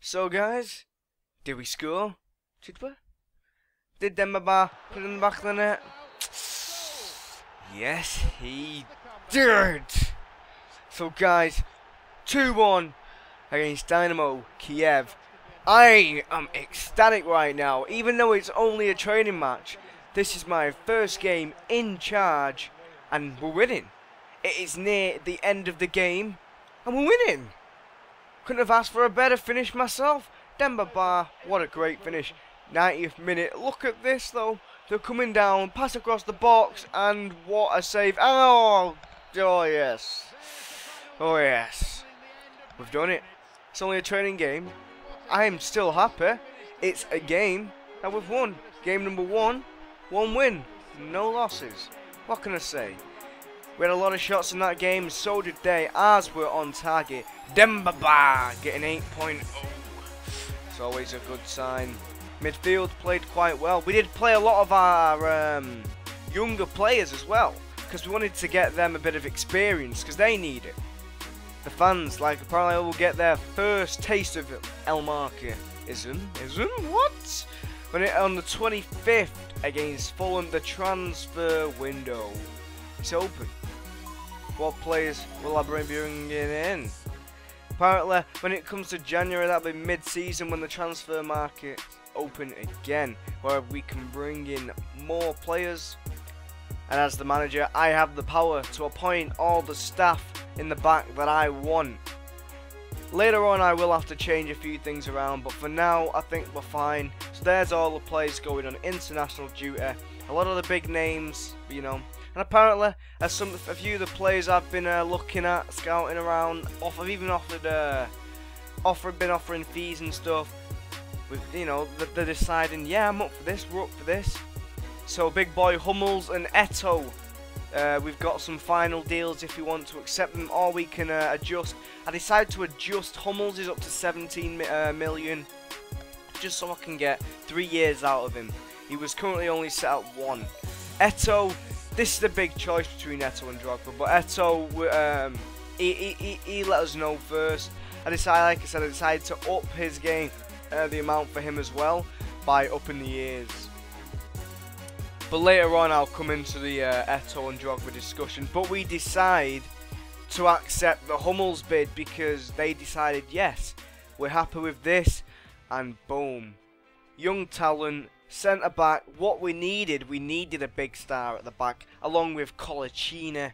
So guys, did we score? Did we? Did Demba put it in the back of the net? Yes, he did! So guys, 2-1 against Dynamo Kiev. I am ecstatic right now, even though it's only a training match. This is my first game in charge, and we're winning. It is near the end of the game, and we're winning. Couldn't have asked for a better finish myself. Demba, what a great finish. 90th minute. Look at this though. They're coming down, pass across the box, and what a save. Oh yes. Oh yes. We've done it. It's only a training game. I'm still happy. It's a game that we've won. Game number 1, 1 win, no losses. What can I say? We had a lot of shots in that game, so did they, as we're on target. Demba getting 8.0. It's always a good sign. Midfield played quite well. We did play a lot of our younger players as well, because we wanted to get them a bit of experience, because they need it. The fans, like, apparently will get their first taste of El Markey. What? When it on the 25th against Fulham, the transfer window. It's open. What players will I be bringing in? Apparently, when it comes to January, that'll be mid-season when the transfer market open again, where we can bring in more players. And as the manager, I have the power to appoint all the staff in the back that I want. Later on, I will have to change a few things around, but for now, I think we're fine. So there's all the players going on international duty. A lot of the big names, you know. And apparently, a few of the players I've been looking at, scouting around, I've even been offering fees and stuff. With, you know, they're deciding, yeah, I'm up for this, we're up for this. So big boy Hummels and Eto, we've got some final deals if you want to accept them, or we can adjust. I decided to adjust Hummels is up to 17 million, just so I can get 3 years out of him. He was currently only set at 1. Eto, this is the big choice between Eto and Drogba, but Eto, he let us know first. I decided to up his game, the amount for him as well, by upping the years. But later on I'll come into the Eto and Drogba discussion. But we decide to accept the Hummels bid because they decided, yes, we're happy with this. And boom. Young talent, centre back, what we needed a big star at the back, along with Colaccini.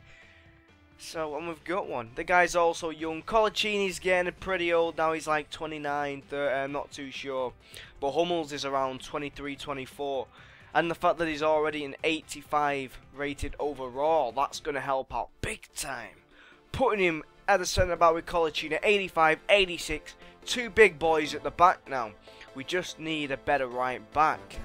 So, and we've got one. The guy's also young. Colaccini's getting pretty old now. He's like 29, 30, I'm not too sure. But Hummels is around 23, 24. And the fact that he's already an 85 rated overall, that's going to help out big time. Putting him at the centre back with Colaccini, 85, 86, 2 big boys at the back now. We just need a better right back.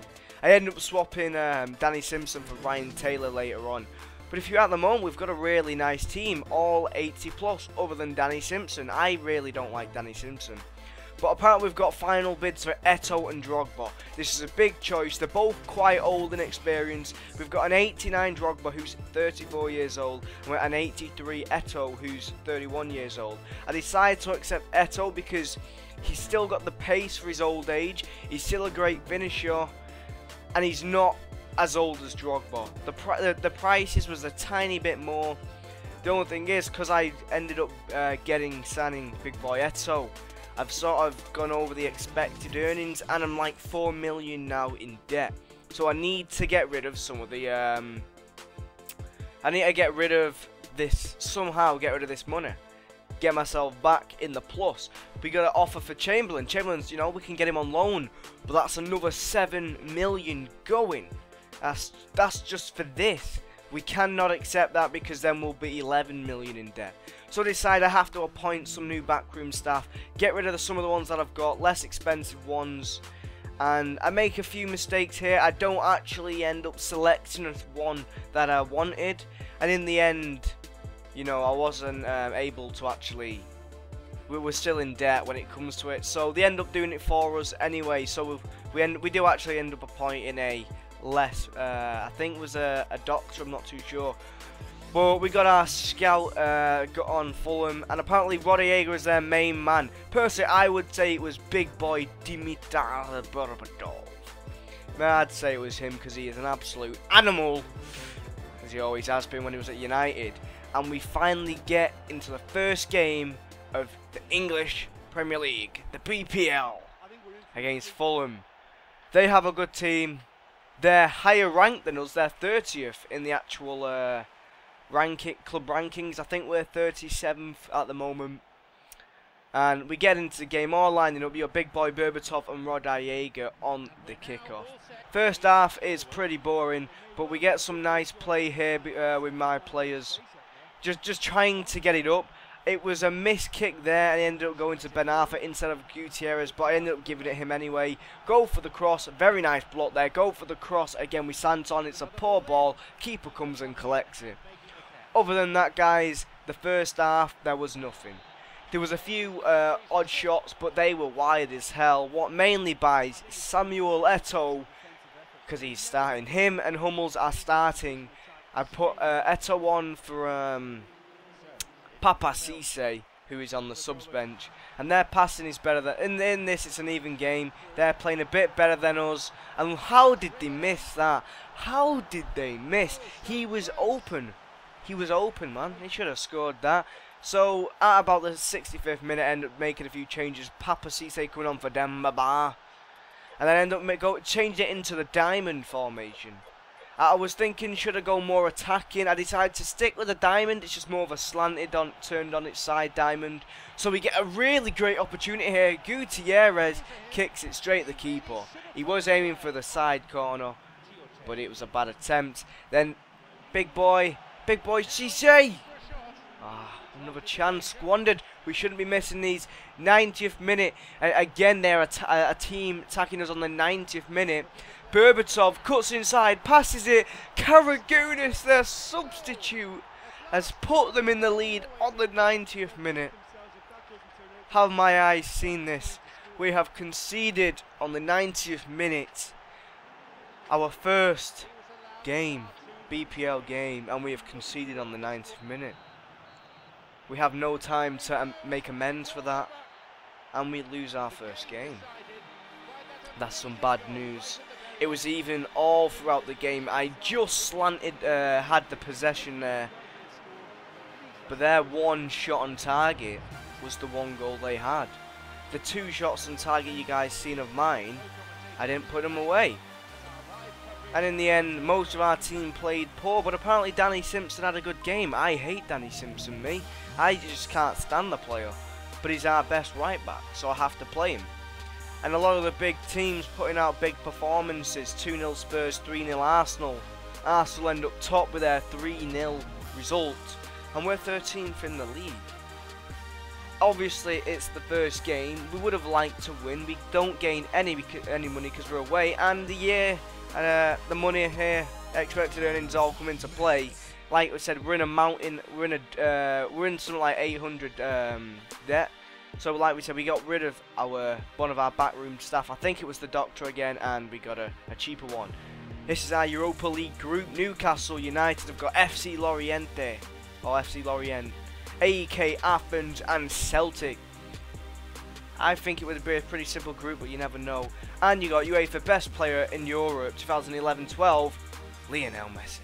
I ended up swapping Danny Simpson for Ryan Taylor later on. But if you're at the moment, we've got a really nice team, all 80 plus, other than Danny Simpson. I really don't like Danny Simpson. But apparently we've got final bids for Eto and Drogba. This is a big choice. They're both quite old and experienced. We've got an 89 Drogba who's 34 years old, and an 83 Eto who's 31 years old. I decided to accept Eto because he's still got the pace for his old age. He's still a great finisher, and he's not as old as Drogba. The prices was a tiny bit more. The only thing is, because I ended up signing big boy Eto, I've sort of gone over the expected earnings, and I'm like 4 million now in debt. So I need to get rid of some of the I need to get rid of this, somehow get rid of this money, get myself back in the plus. We got an offer for Chamberlain's, you know, we can get him on loan, but that's another 7 million going. That's just for this. We cannot accept that because then we'll be 11 million in debt. So I decide I have to appoint some new backroom staff, get rid of some of the ones that I've got, less expensive ones, and I make a few mistakes here. I don't actually end up selecting one that I wanted, and in the end, you know, I wasn't able to actually. We were still in debt when it comes to it, so they end up doing it for us anyway. So we do actually end up appointing a I think it was a doctor, I'm not too sure. But we got our scout got on Fulham, and apparently Rodallega is their main man. Personally, I would say it was big boy Dimitar Berbatov. I'd say it was him because he is an absolute animal, as he always has been when he was at United. And we finally get into the first game of the English Premier League, the PPL, against Fulham. They have a good team. They're higher ranked than us. They're 30th in the actual club rankings. I think we're 37th at the moment. And we get into the game all lining up. Your big boy Berbatov and Rodallega on the kickoff. First half is pretty boring, but we get some nice play here with my players. Just trying to get it up. It was a missed kick there, and it ended up going to Ben Arthur instead of Gutierrez, but I ended up giving it him anyway. Go for the cross, very nice block there. Go for the cross again with Santon. It's a poor ball. Keeper comes and collects it. Other than that, guys, the first half there was nothing. There was a few odd shots, but they were wide as hell. What mainly by Samuel Eto'o, because he's starting. Him and Hummels are starting. I put Eto'o on for Papa Cisse, who is on the subs bench, and their passing is better than in this. It's an even game. They're playing a bit better than us. And how did they miss that? How did they miss? He was open. He was open, man. He should have scored that. So at about the 65th minute, end up making a few changes. Papa Cisse coming on for Dembaba, and then end up changing it into the diamond formation. I was thinking, should I go more attacking? I decided to stick with a diamond. It's just more of a slanted, turned on its side diamond. So we get a really great opportunity here. Gutierrez kicks it straight at the keeper. He was aiming for the side corner, but it was a bad attempt. Then big boy Cisse. Another chance squandered. We shouldn't be missing these. 90th minute. Again, they're a team attacking us on the 90th minute. Berbatov cuts inside, passes it. Karagounis, their substitute, has put them in the lead on the 90th minute. Have my eyes seen this? We have conceded on the 90th minute our first game, BPL game, and we have conceded on the 90th minute. We have no time to make amends for that, and we lose our first game. That's some bad news. It was even all throughout the game. I just slanted, had the possession there, but their one shot on target was the one goal they had. The two shots on target you guys seen of mine, I didn't put them away. And in the end, most of our team played poor, but apparently Danny Simpson had a good game. I hate Danny Simpson, me. I just can't stand the player. But he's our best right back, so I have to play him. And a lot of the big teams putting out big performances. 2-0 Spurs, 3-0 Arsenal. Arsenal end up top with their 3-0 result. And we're 13th in the league. Obviously, it's the first game. We would have liked to win. We don't gain any money because we're away. And the money here, expected earnings all come into play. Like I said, we're in a mountain. We're in something like 800 debt. So like we said, we got rid of one of our backroom staff. I think it was the doctor again, and we got a cheaper one. This is our Europa League group. Newcastle United have got FC Lorient, AEK Athens, and Celtic. I think it would be a pretty simple group, but you never know. And you got UEFA Best Player in Europe 2011-12, Lionel Messi.